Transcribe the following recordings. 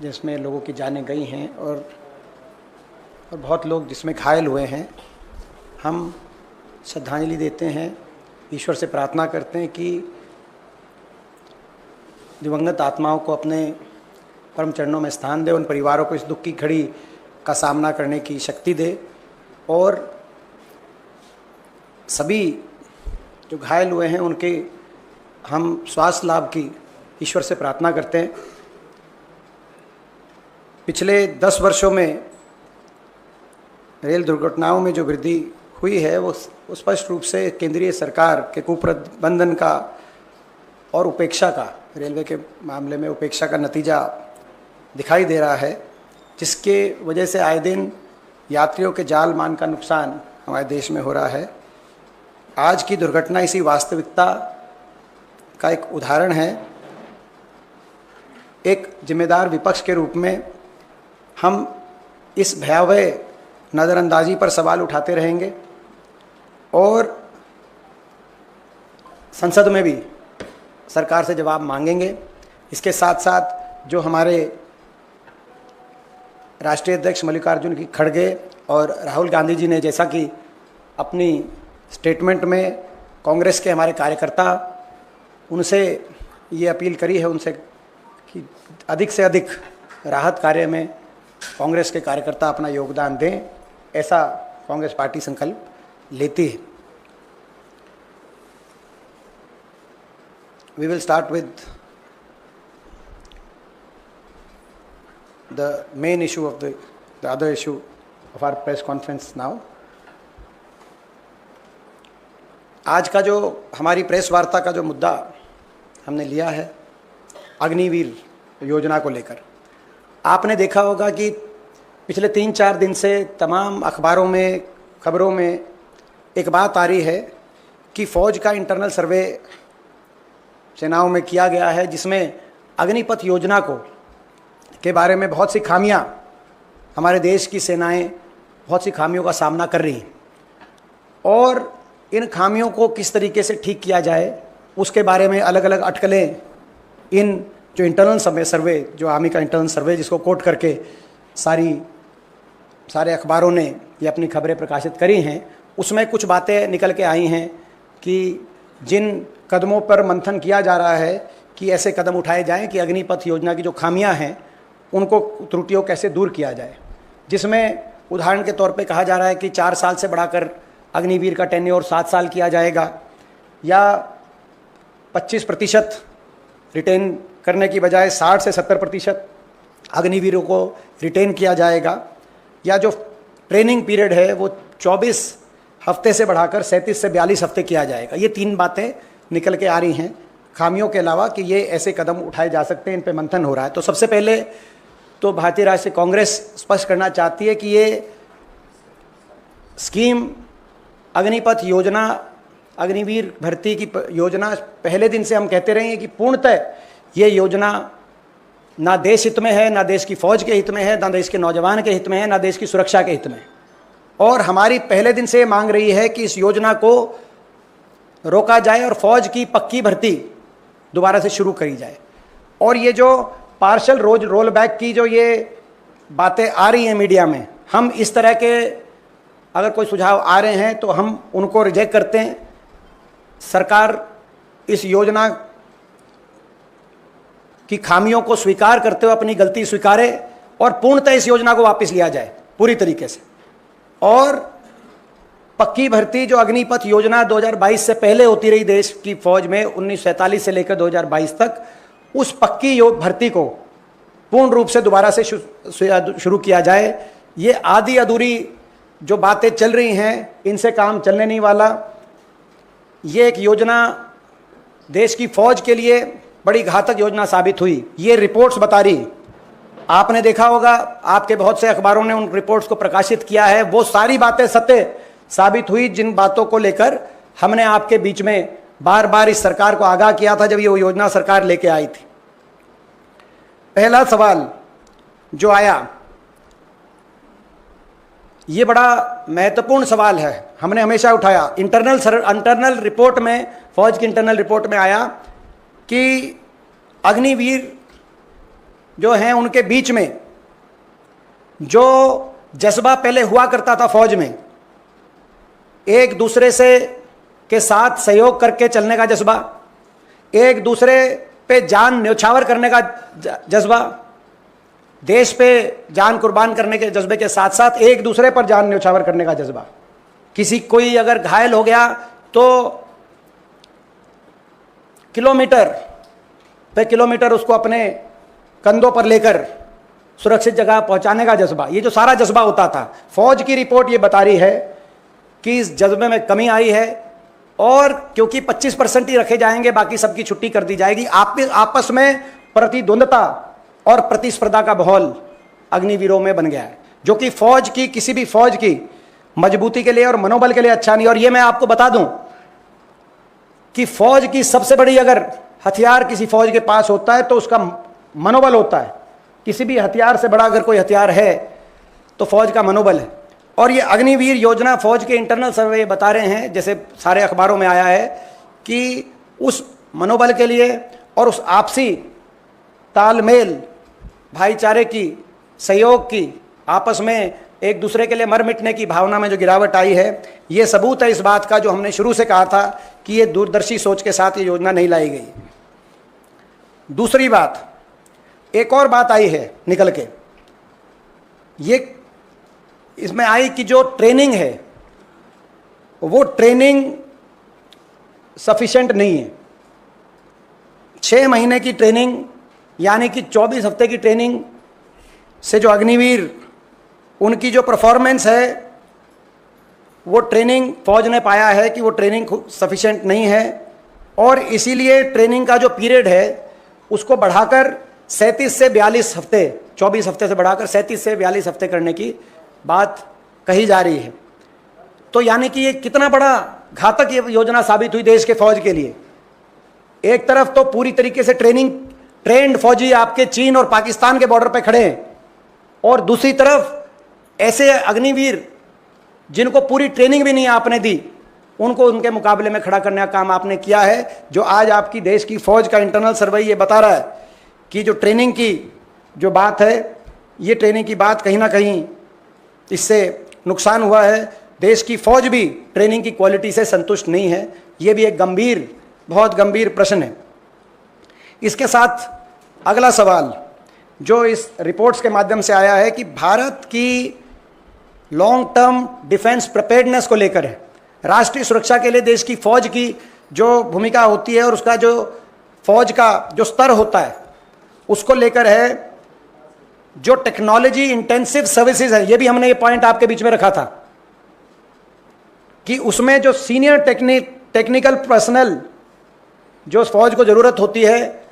जिसमें लोगों की जानें गई हैं और बहुत लोग जिसमें घायल हुए हैं, हम श्रद्धांजलि देते हैं, ईश्वर से प्रार्थना करते हैं कि दिवंगत आत्माओं को अपने परम चरणों में स्थान दे, उन परिवारों को इस दुख की घड़ी का सामना करने की शक्ति दे और सभी जो घायल हुए हैं उनके हम स्वास्थ्य लाभ की ईश्वर से प्रार्थना करते हैं। पिछले 10 वर्षों में रेल दुर्घटनाओं में जो वृद्धि हुई है वो स्पष्ट रूप से केंद्रीय सरकार के कुप्रबंधन का और उपेक्षा का, रेलवे के मामले में उपेक्षा का नतीजा दिखाई दे रहा है, जिसके वजह से आए दिन यात्रियों के जान माल का नुकसान हमारे देश में हो रहा है। आज की दुर्घटना इसी वास्तविकता का एक उदाहरण है। एक जिम्मेदार विपक्ष के रूप में हम इस भयावह नज़रअंदाजी पर सवाल उठाते रहेंगे और संसद में भी सरकार से जवाब मांगेंगे। इसके साथ साथ जो हमारे राष्ट्रीय अध्यक्ष मल्लिकार्जुन खड़गे और राहुल गांधी जी ने जैसा कि अपनी स्टेटमेंट में कांग्रेस के हमारे कार्यकर्ता उनसे ये अपील करी है उनसे कि अधिक से अधिक राहत कार्य में कांग्रेस के कार्यकर्ता अपना योगदान दें, ऐसा कांग्रेस पार्टी संकल्प लेती है। We will start with the main issue of the other issue of our press conference now. आज का जो हमारी प्रेस वार्ता का जो मुद्दा हमने लिया है अग्निवीर योजना को लेकर, आपने देखा होगा कि पिछले 3-4 दिन से तमाम अखबारों में, खबरों में एक बात आ रही है कि फ़ौज का इंटरनल सर्वे सेनाओं में किया गया है, जिसमें अग्निपथ योजना को के बारे में बहुत सी खामियां, हमारे देश की सेनाएं बहुत सी खामियों का सामना कर रही हैं और इन खामियों को किस तरीके से ठीक किया जाए उसके बारे में अलग अलग अटकलें इन जो इंटरनल सर्वे जो आर्मी का इंटरनल सर्वे जिसको कोट करके सारे अखबारों ने ये अपनी खबरें प्रकाशित करी हैं, उसमें कुछ बातें निकल के आई हैं कि जिन कदमों पर मंथन किया जा रहा है कि ऐसे कदम उठाए जाएं कि अग्निपथ योजना की जो खामियां हैं उनको, त्रुटियों कैसे दूर किया जाए, जिसमें उदाहरण के तौर पे कहा जा रहा है कि 4 साल से बढ़ाकर अग्निवीर का टेन्योर 7 साल किया जाएगा या 25% रिटेन करने की बजाय 60 से 70% अग्निवीरों को रिटेन किया जाएगा, या जो ट्रेनिंग पीरियड है वो 24 हफ्ते से बढ़ाकर 37 से 42 हफ्ते किया जाएगा। ये 3 बातें निकल के आ रही हैं खामियों के अलावा कि ये ऐसे कदम उठाए जा सकते हैं, इन पे मंथन हो रहा है। तो सबसे पहले तो भारतीय राष्ट्रीय कांग्रेस स्पष्ट करना चाहती है कि ये स्कीम अग्निपथ योजना, अग्निवीर भर्ती की योजना, पहले दिन से हम कहते रहे हैं कि पूर्णतः ये योजना ना देश हित में है, ना देश की फौज के हित में है, ना देश के नौजवान के हित में है, ना देश की सुरक्षा के हित में है। और हमारी पहले दिन से ये मांग रही है कि इस योजना को रोका जाए और फौज की पक्की भर्ती दोबारा से शुरू करी जाए। और ये जो पार्शल रोल बैक की जो ये बातें आ रही हैं मीडिया में, हम इस तरह के अगर कोई सुझाव आ रहे हैं तो हम उनको रिजेक्ट करते हैं। सरकार इस योजना की खामियों को स्वीकार करते हुए अपनी गलती स्वीकारे और पूर्णतः इस योजना को वापस लिया जाए पूरी तरीके से। और पक्की भर्ती जो अग्निपथ योजना 2022 से पहले होती रही देश की फौज में 1947 से लेकर 2022 तक, उस पक्की भर्ती को पूर्ण रूप से दोबारा से शुरू किया जाए। ये आधी अधूरी जो बातें चल रही हैं इनसे काम चलने नहीं वाला। ये एक योजना देश की फौज के लिए बड़ी घातक योजना साबित हुई, ये रिपोर्ट्स बता रही। आपने देखा होगा, आपके बहुत से अखबारों ने उन रिपोर्ट्स को प्रकाशित किया है। वो सारी बातें सत्य साबित हुई जिन बातों को लेकर हमने आपके बीच में बार बार इस सरकार को आगाह किया था जब ये योजना सरकार लेके आई थी। पहला सवाल जो आया, ये बड़ा महत्वपूर्ण सवाल है, हमने हमेशा उठाया। इंटरनल रिपोर्ट में, फौज की इंटरनल रिपोर्ट में आया कि अग्निवीर जो हैं उनके बीच में जो जज्बा पहले हुआ करता था फौज में, एक दूसरे से के साथ सहयोग करके चलने का जज्बा, एक दूसरे पे जान न्यौछावर करने का जज्बा, देश पे जान कुर्बान करने के जज्बे के साथ साथ एक दूसरे पर जान न्यौछावर करने का जज्बा। किसी कोई अगर घायल हो गया तो किलोमीटर पे किलोमीटर उसको अपने कंधों पर लेकर सुरक्षित जगह पहुंचाने का जज्बा, ये जो सारा जज्बा होता था, फौज की रिपोर्ट ये बता रही है कि इस जज्बे में कमी आई है। और क्योंकि 25% ही रखे जाएंगे, बाकी सबकी छुट्टी कर दी जाएगी, आपस में प्रतिद्वंदता और प्रतिस्पर्धा का माहौल अग्निवीरों में बन गया है, जो कि फौज की, किसी भी फौज की मजबूती के लिए और मनोबल के लिए अच्छा नहीं। और ये मैं आपको बता दूं कि फौज की सबसे बड़ी अगर हथियार किसी फौज के पास होता है तो उसका मनोबल होता है। किसी भी हथियार से बड़ा अगर कोई हथियार है तो फौज का मनोबल है। और ये अग्निवीर योजना फौज के इंटरनल सर्वे बता रहे हैं, जैसे सारे अखबारों में आया है, कि उस मनोबल के लिए और उस आपसी तालमेल, भाईचारे की, सहयोग की, आपस में एक दूसरे के लिए मर मिटने की भावना में जो गिरावट आई है, ये सबूत है इस बात का जो हमने शुरू से कहा था कि ये दूरदर्शी सोच के साथ ये योजना नहीं लाई गई। दूसरी बात, एक और बात आई है निकल के, ये इसमें आई कि जो ट्रेनिंग है वो ट्रेनिंग सफिशिएंट नहीं है। 6 महीने की ट्रेनिंग यानी कि 24 हफ्ते की ट्रेनिंग से जो अग्निवीर, उनकी जो परफॉर्मेंस है, वो ट्रेनिंग फौज ने पाया है कि वो ट्रेनिंग सफिशिएंट नहीं है। और इसीलिए ट्रेनिंग का जो पीरियड है उसको बढ़ाकर 37 से 42 हफ्ते, 24 हफ्ते से बढ़ाकर 37 से 42 हफ्ते करने की बात कही जा रही है। तो यानी कि ये कितना बड़ा घातक ये योजना साबित हुई देश के फौज के लिए। एक तरफ तो पूरी तरीके से ट्रेंड फौजी आपके चीन और पाकिस्तान के बॉर्डर पे खड़े हैं, और दूसरी तरफ ऐसे अग्निवीर जिनको पूरी ट्रेनिंग भी नहीं आपने दी, उनको उनके मुकाबले में खड़ा करने का काम आपने किया है। जो आज आपकी देश की फौज का इंटरनल सर्वे ये बता रहा है कि जो ट्रेनिंग की जो बात है, ये ट्रेनिंग की बात कहीं ना कहीं इससे नुकसान हुआ है। देश की फौज भी ट्रेनिंग की क्वालिटी से संतुष्ट नहीं है। ये भी एक गंभीर, बहुत गंभीर प्रश्न है। इसके साथ अगला सवाल जो इस रिपोर्ट्स के माध्यम से आया है कि भारत की लॉन्ग टर्म डिफेंस प्रिपेयर्डनेस को लेकर है, राष्ट्रीय सुरक्षा के लिए देश की फौज की जो भूमिका होती है और उसका जो फौज का जो स्तर होता है उसको लेकर है। जो टेक्नोलॉजी इंटेंसिव सर्विसेज है, ये भी हमने ये पॉइंट आपके बीच में रखा था कि उसमें जो सीनियर टेक्निकल पर्सनल जो फौज को जरूरत होती है,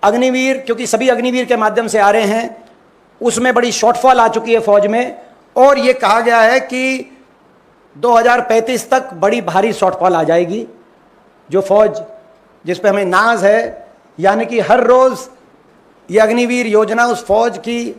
अग्निवीर, क्योंकि सभी अग्निवीर के माध्यम से आ रहे हैं, उसमें बड़ी शॉर्टफॉल आ चुकी है फौज में। और ये कहा गया है कि 2035 तक बड़ी भारी शॉर्टफॉल आ जाएगी। जो फौज जिस पे हमें नाज है, यानी कि हर रोज ये अग्निवीर योजना उस फौज की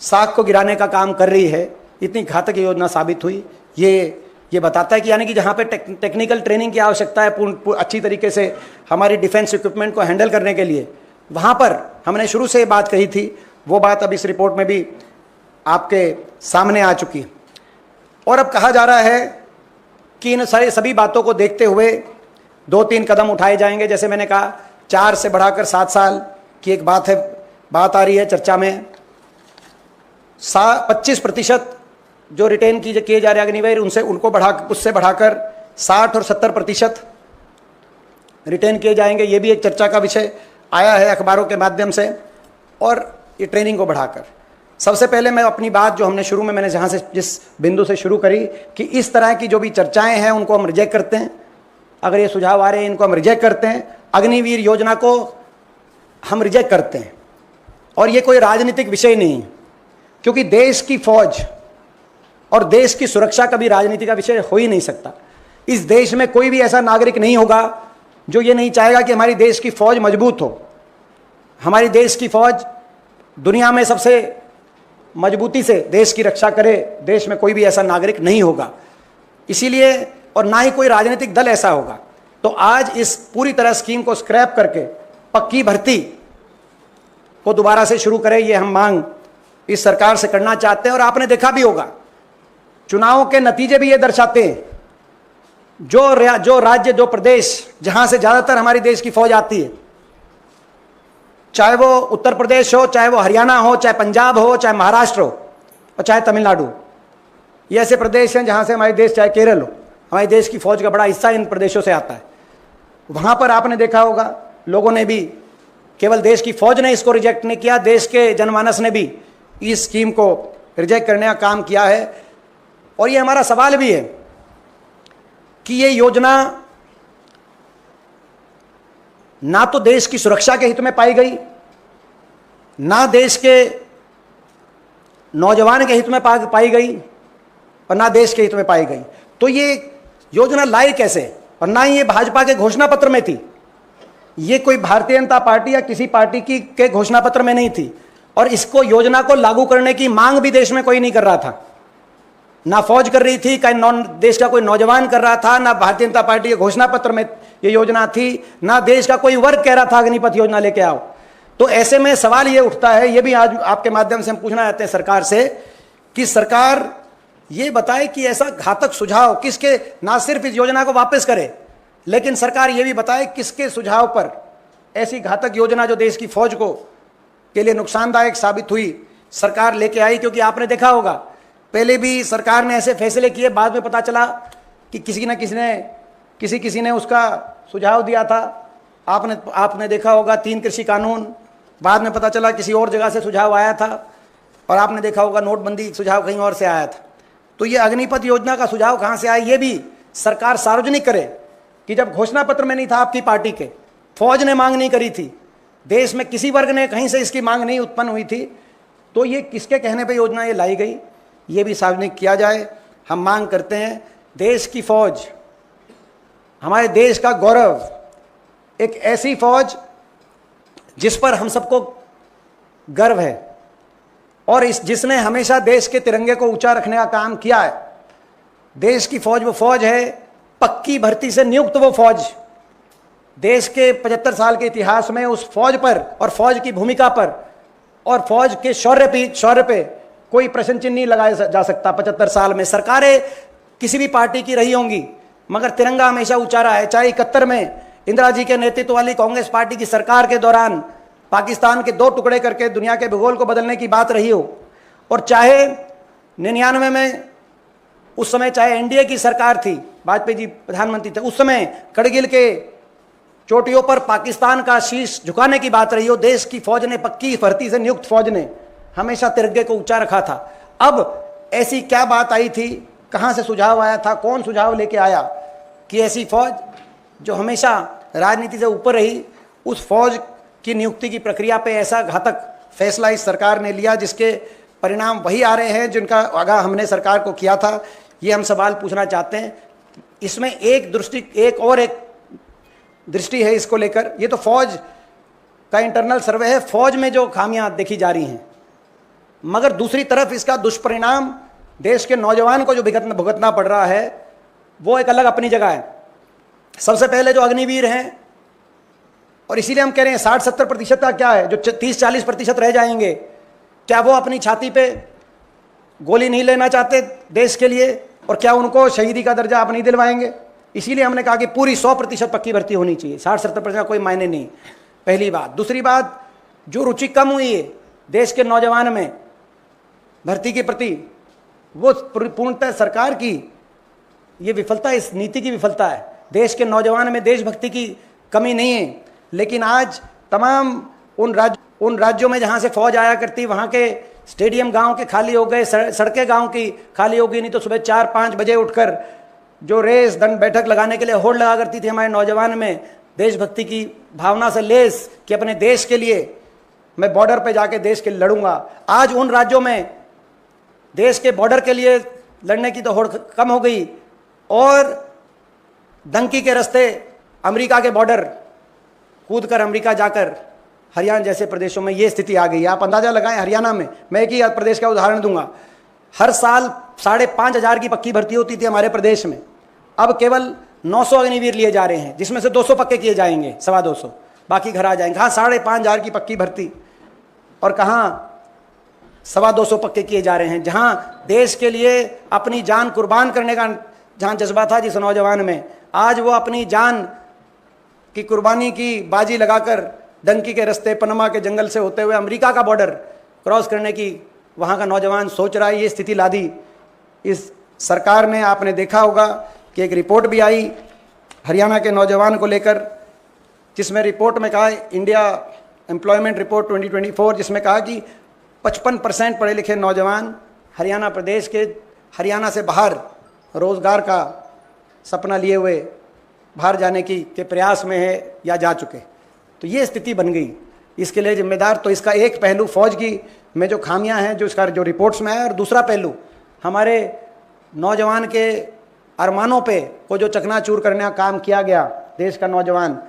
साख को गिराने का काम कर रही है। इतनी घातक योजना साबित हुई। ये बताता है कि यानी कि जहाँ पे टेक्निकल ट्रेनिंग की आवश्यकता है अच्छी तरीके से हमारी डिफेंस इक्विपमेंट को हैंडल करने के लिए, वहाँ पर हमने शुरू से बात कही थी, वो बात अब इस रिपोर्ट में भी आपके सामने आ चुकी है। और अब कहा जा रहा है कि इन सभी बातों को देखते हुए 2-3 कदम उठाए जाएंगे। जैसे मैंने कहा, 4 से बढ़ाकर 7 साल की एक बात आ रही है चर्चा में। 25% जो रिटेन किए जा रहे अग्निवीर, उससे बढ़ाकर 60 और 70% रिटेन किए जाएंगे। ये भी एक चर्चा का विषय आया है अखबारों के माध्यम से। और ये ट्रेनिंग को बढ़ाकर, सबसे पहले मैं अपनी बात जो हमने शुरू में मैंने जहाँ से जिस बिंदु से शुरू करी कि इस तरह की जो भी चर्चाएं हैं उनको हम रिजेक्ट करते हैं। अगर ये सुझाव आ रहे हैं इनको हम रिजेक्ट करते हैं। अग्निवीर योजना को हम रिजेक्ट करते हैं। और ये कोई राजनीतिक विषय नहीं है, क्योंकि देश की फौज और देश की सुरक्षा कभी राजनीति का विषय हो ही नहीं सकता। इस देश में कोई भी ऐसा नागरिक नहीं होगा जो ये नहीं चाहेगा कि हमारी देश की फौज मजबूत हो। हमारी देश की फौज दुनिया में सबसे मजबूती से देश की रक्षा करे। देश में कोई भी ऐसा नागरिक नहीं होगा, इसीलिए, और ना ही कोई राजनीतिक दल ऐसा होगा। तो आज इस पूरी तरह स्कीम को स्क्रैप करके पक्की भर्ती को दोबारा से शुरू करे, ये हम मांग इस सरकार से करना चाहते हैं। और आपने देखा भी होगा, चुनावों के नतीजे भी ये दर्शाते हैं, जो राज्य, जो प्रदेश जहां से ज्यादातर हमारी देश की फौज आती है, चाहे वो उत्तर प्रदेश हो, चाहे वो हरियाणा हो, चाहे पंजाब हो, चाहे महाराष्ट्र हो और चाहे तमिलनाडु, ये ऐसे प्रदेश हैं जहां से हमारे देश, चाहे केरल हो, हमारे देश की फौज का बड़ा हिस्सा इन प्रदेशों से आता है। वहां पर आपने देखा होगा, लोगों ने भी, केवल देश की फौज ने इसको रिजेक्ट नहीं किया, देश के जनमानस ने भी इस स्कीम को रिजेक्ट करने का काम किया है। और ये हमारा सवाल भी है कि ये योजना ना तो देश की सुरक्षा के हित में पाई गई, ना देश के नौजवान के हित में पाई गई, और ना देश के हित में पाई गई। तो ये योजना लाई कैसे? और ना ही ये भाजपा के घोषणा पत्र में थी, ये कोई भारतीय जनता पार्टी या किसी पार्टी की के घोषणा पत्र में नहीं थी। और इसको, योजना को लागू करने की मांग भी देश में कोई नहीं कर रहा था, ना फौज कर रही थी, देश का कोई नौजवान कर रहा था, ना भारतीय जनता पार्टी के घोषणा पत्र में ये योजना थी, ना देश का कोई वर्ग कह रहा था अग्निपथ योजना लेके आओ। तो ऐसे में सवाल ये उठता है, ये भी आज आपके माध्यम से हम पूछना चाहते हैं सरकार से, कि सरकार ये बताए कि ऐसा घातक सुझाव किसके, ना सिर्फ इस योजना को वापस करे, लेकिन सरकार ये भी बताए किसके सुझाव पर ऐसी घातक योजना जो देश की फौज को के लिए नुकसानदायक साबित हुई, सरकार लेके आई। क्योंकि आपने देखा होगा, पहले भी सरकार ने ऐसे फैसले किए, बाद में पता चला कि किसी ने उसका सुझाव दिया था। आपने देखा होगा 3 कृषि कानून, बाद में पता चला किसी और जगह से सुझाव आया था, और आपने देखा होगा नोटबंदी सुझाव कहीं और से आया था। तो ये अग्निपथ योजना का सुझाव कहाँ से आया, ये भी सरकार सार्वजनिक करे कि जब घोषणा पत्र में नहीं था आपकी पार्टी के, फौज ने मांग नहीं करी थी, देश में किसी वर्ग ने कहीं से इसकी मांग नहीं उत्पन्न हुई थी, तो ये किसके कहने पे योजना ये लाई गई, ये भी सार्वजनिक किया जाए। हम मांग करते हैं, देश की फौज, हमारे देश का गौरव, एक ऐसी फौज जिस पर हम सबको गर्व है, और जिसने हमेशा देश के तिरंगे को ऊंचा रखने का काम किया है। देश की फौज वो फौज है, पक्की भर्ती से नियुक्त वो फौज, देश के 75 साल के इतिहास में उस फौज पर और फौज की भूमिका पर और फौज के शौर्य पे कोई प्रश्न चिन्ह नहीं लगाया जा सकता। 75 साल में सरकारें किसी भी पार्टी की रही होंगी, मगर तिरंगा हमेशा ऊंचा रहा है। चाहे 71 में इंदिरा जी के नेतृत्व वाली कांग्रेस पार्टी की सरकार के दौरान पाकिस्तान के 2 टुकड़े करके दुनिया के भूगोल को बदलने की बात रही हो, और चाहे 99 में उस समय चाहे एनडीए की सरकार थी, वाजपेयी जी प्रधानमंत्री थे, उस समय करगिल के चोटियों पर पाकिस्तान का शीश झुकाने की बात रही हो, देश की फौज ने, पक्की भर्ती से नियुक्त फौज ने हमेशा तिरंगे को ऊंचा रखा था। अब ऐसी क्या बात आई थी, कहां से सुझाव आया था, कौन सुझाव लेके आया कि ऐसी फौज जो हमेशा राजनीति से ऊपर रही, उस फौज की नियुक्ति की प्रक्रिया पे ऐसा घातक फैसला इस सरकार ने लिया, जिसके परिणाम वही आ रहे हैं जिनका आगाह हमने सरकार को किया था। ये हम सवाल पूछना चाहते हैं। इसमें एक दृष्टि है इसको लेकर, ये तो फौज का इंटरनल सर्वे है, फौज में जो खामियां देखी जा रही हैं, मगर दूसरी तरफ इसका दुष्परिणाम देश के नौजवान को जो भुगतना पड़ रहा है, वो एक अलग अपनी जगह है। सबसे पहले जो अग्निवीर हैं, और इसीलिए हम कह रहे हैं 60-70% का क्या है, जो 30-40% रह जाएंगे, क्या वो अपनी छाती पे गोली नहीं लेना चाहते देश के लिए, और क्या उनको शहीदी का दर्जा आप नहीं दिलवाएंगे? इसीलिए हमने कहा कि पूरी 100% पक्की भर्ती होनी चाहिए, 60-70% का कोई मायने नहीं। पहली बात। दूसरी बात, जो रुचि कम हुई है देश के नौजवान में भर्ती के प्रति, वो पूर्णतः सरकार की ये विफलता, इस नीति की विफलता है। देश के नौजवान में देशभक्ति की कमी नहीं है, लेकिन आज तमाम उन राज्यों में जहाँ से फौज आया करती, वहाँ के स्टेडियम गांव के खाली हो गए, सड़कें गांव की खाली हो गई। नहीं तो सुबह 4-5 बजे उठकर जो रेस दंड बैठक लगाने के लिए होड़ लगा करती थी हमारे नौजवान में, देशभक्ति की भावना से लेस कि अपने देश के लिए मैं बॉर्डर पे जाके देश के लिए लड़ूंगा। आज उन राज्यों में देश के बॉर्डर के लिए लड़ने की तो होड़ कम हो गई, और धमकी के रास्ते अमेरिका के बॉर्डर कूद कर अमेरिका जाकर हरियाणा जैसे प्रदेशों में ये स्थिति आ गई। आप अंदाजा लगाएं, हरियाणा में, मैं एक ही प्रदेश का उदाहरण दूंगा, हर साल 5,500 की पक्की भर्ती होती थी हमारे प्रदेश में, अब केवल 900 अग्निवीर लिए जा रहे हैं, जिसमें से 200 पक्के किए जाएंगे, 225, बाकी घर आ जाएंगे। हाँ, 5,500 की पक्की भर्ती, और कहाँ 225 पक्के किए जा रहे हैं। जहां देश के लिए अपनी जान कुर्बान करने का जहां जज्बा था जिस नौजवान में, आज वो अपनी जान की कुर्बानी की बाजी लगाकर डंकी के रास्ते पनमा के जंगल से होते हुए अमेरिका का बॉर्डर क्रॉस करने की वहां का नौजवान सोच रहा है। ये स्थिति ला दी इस सरकार ने। आपने देखा होगा कि एक रिपोर्ट भी आई हरियाणा के नौजवान को लेकर, जिसमें रिपोर्ट में कहा, इंडिया एम्प्लॉयमेंट रिपोर्ट 2024, जिसमें कहा कि 55% पढ़े लिखे नौजवान हरियाणा प्रदेश के, हरियाणा से बाहर रोज़गार का सपना लिए हुए बाहर जाने के प्रयास में है या जा चुके। तो ये स्थिति बन गई। इसके लिए जिम्मेदार तो इसका एक पहलू फौज की में जो खामियां हैं, जो इसका जो रिपोर्ट्स में है, और दूसरा पहलू हमारे नौजवान के अरमानों पे को जो चकनाचूर करने का काम किया गया, देश का नौजवान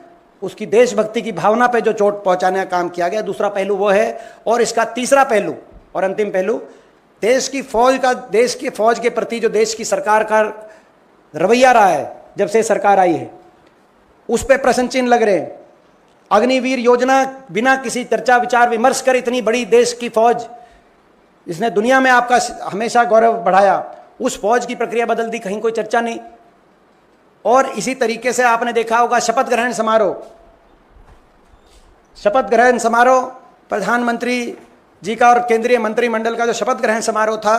उसकी देशभक्ति की भावना पे जो चोट पहुंचाने का काम किया गया, दूसरा पहलू वो है। और इसका तीसरा पहलू और अंतिम पहलू, देश की फौज के प्रति जो देश की सरकार का रवैया रहा है जब से सरकार आई है, उस पर प्रश्न चिन्ह लग रहे हैं। अग्निवीर योजना बिना किसी चर्चा विचार विमर्श कर इतनी बड़ी देश की फौज, इसने दुनिया में आपका हमेशा गौरव बढ़ाया, उस फौज की प्रक्रिया बदल दी, कहीं कोई चर्चा नहीं। और इसी तरीके से आपने देखा होगा शपथ ग्रहण समारोह प्रधानमंत्री जी का और केंद्रीय मंत्रिमंडल का जो शपथ ग्रहण समारोह था,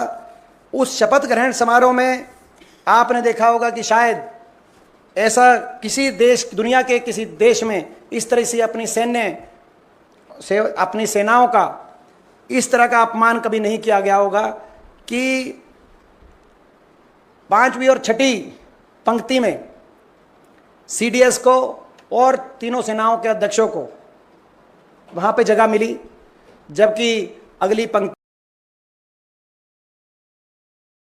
उस शपथ ग्रहण समारोह में आपने देखा होगा कि शायद ऐसा किसी देश, दुनिया के किसी देश में इस तरह से अपनी सेनाओं का इस तरह का अपमान कभी नहीं किया गया होगा कि 5वीं और 6ठी पंक्ति में सीडीएस को और तीनों सेनाओं के अध्यक्षों को वहां पे जगह मिली, जबकि अगली पंक्ति